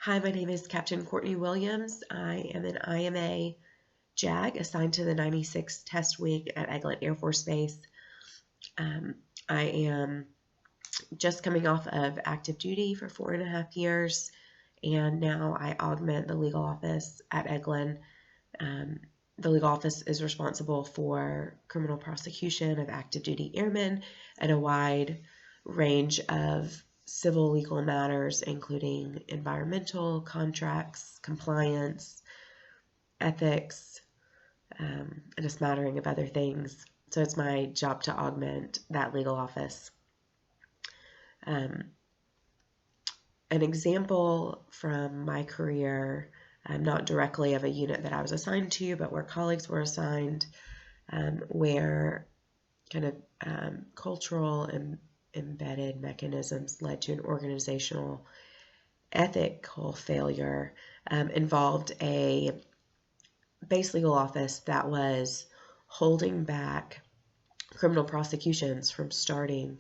Hi, my name is Captain Courtney Williams. I am an IMA JAG assigned to the 96 Test Wing at Eglin Air Force Base. I am just coming off of active duty for 4.5 years, and now I augment the legal office at Eglin. The legal office is responsible for criminal prosecution of active duty airmen and a wide range of civil legal matters, including environmental, contracts, compliance, ethics, and a smattering of other things. So it's my job to augment that legal office. An example from my career, not directly of a unit that I was assigned to, but where colleagues were assigned, where kind of cultural and embedded mechanisms led to an organizational ethical failure, involved a base legal office that was holding back criminal prosecutions from starting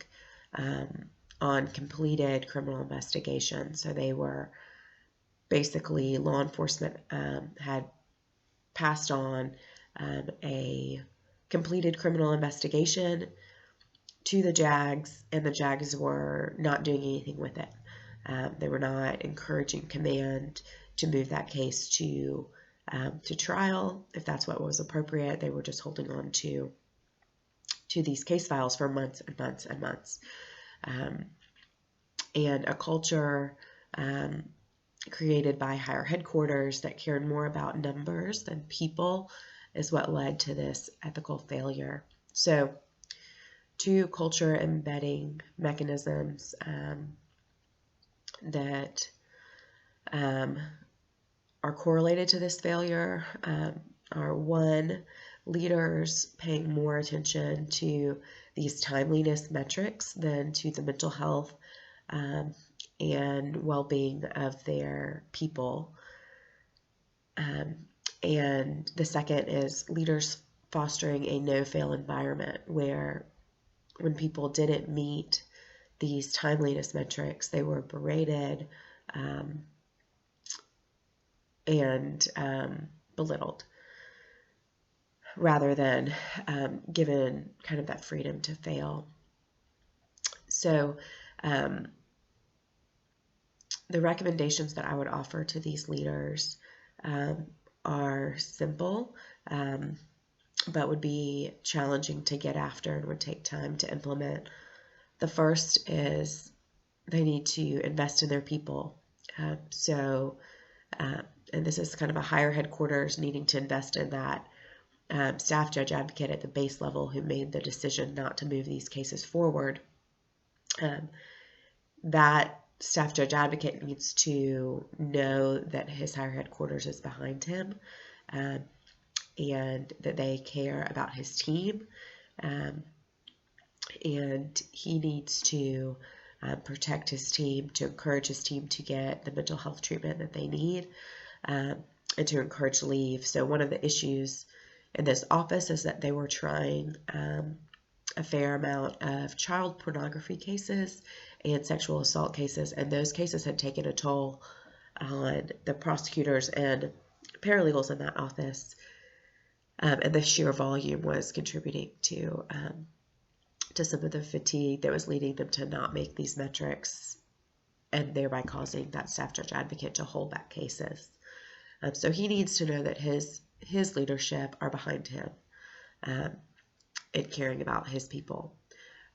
on completed criminal investigations. So they were basically, law enforcement had passed on a completed criminal investigation to the JAGs, and the JAGs were not doing anything with it. They were not encouraging command to move that case to trial, if that's what was appropriate. They were just holding on to these case files for months and months and months. And a culture created by higher headquarters that cared more about numbers than people is what led to this ethical failure. So, two culture embedding mechanisms that are correlated to this failure are, one, leaders paying more attention to these timeliness metrics than to the mental health and well-being of their people. And the second is leaders fostering a no-fail environment where when people didn't meet these timeliness metrics, they were berated and belittled, rather than given kind of that freedom to fail. So the recommendations that I would offer to these leaders are simple, but would be challenging to get after and would take time to implement. The first is they need to invest in their people. And this is kind of a higher headquarters needing to invest in that staff judge advocate at the base level who made the decision not to move these cases forward. That staff judge advocate needs to know that his higher headquarters is behind him, and that they care about his team, and he needs to protect his team, to encourage his team to get the mental health treatment that they need, and to encourage leave. So one of the issues in this office is that they were trying a fair amount of child pornography cases and sexual assault cases, and those cases had taken a toll on the prosecutors and paralegals in that office, and the sheer volume was contributing to some of the fatigue that was leading them to not make these metrics, and thereby causing that staff judge advocate to hold back cases. So he needs to know that his leadership are behind him in caring about his people.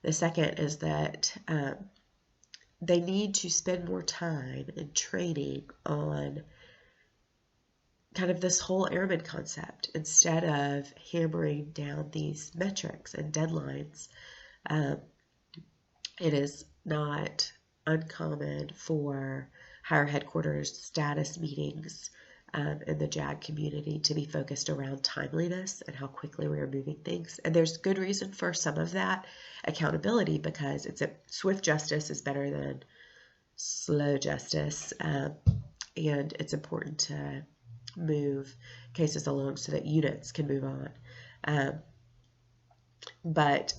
The second is that they need to spend more time in training on kind of this whole airman concept instead of hammering down these metrics and deadlines. It is not uncommon for higher headquarters status meetings in the JAG community to be focused around timeliness and how quickly we are moving things. And there's good reason for some of that accountability, because swift justice is better than slow justice, and it's important to move cases along so that units can move on. But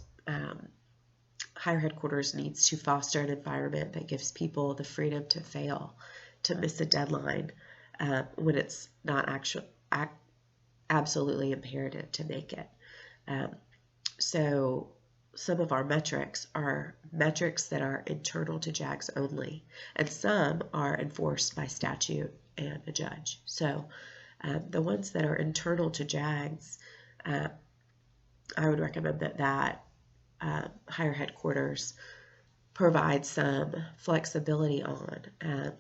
higher headquarters needs to foster an environment that gives people the freedom to fail, to miss a deadline when it's not absolutely imperative to make it. So some of our metrics are metrics that are internal to JAGs only, and some are enforced by statute and a judge. So the ones that are internal to JAGs, I would recommend that higher headquarters provide some flexibility on,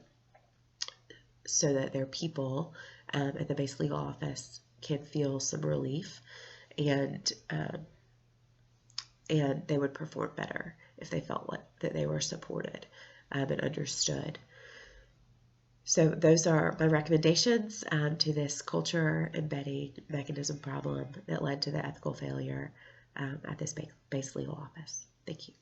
so that their people at the base legal office can feel some relief, and they would perform better if they felt like that they were supported and understood. So those are my recommendations to this culture embedding mechanism problem that led to the ethical failure at this base legal office. Thank you.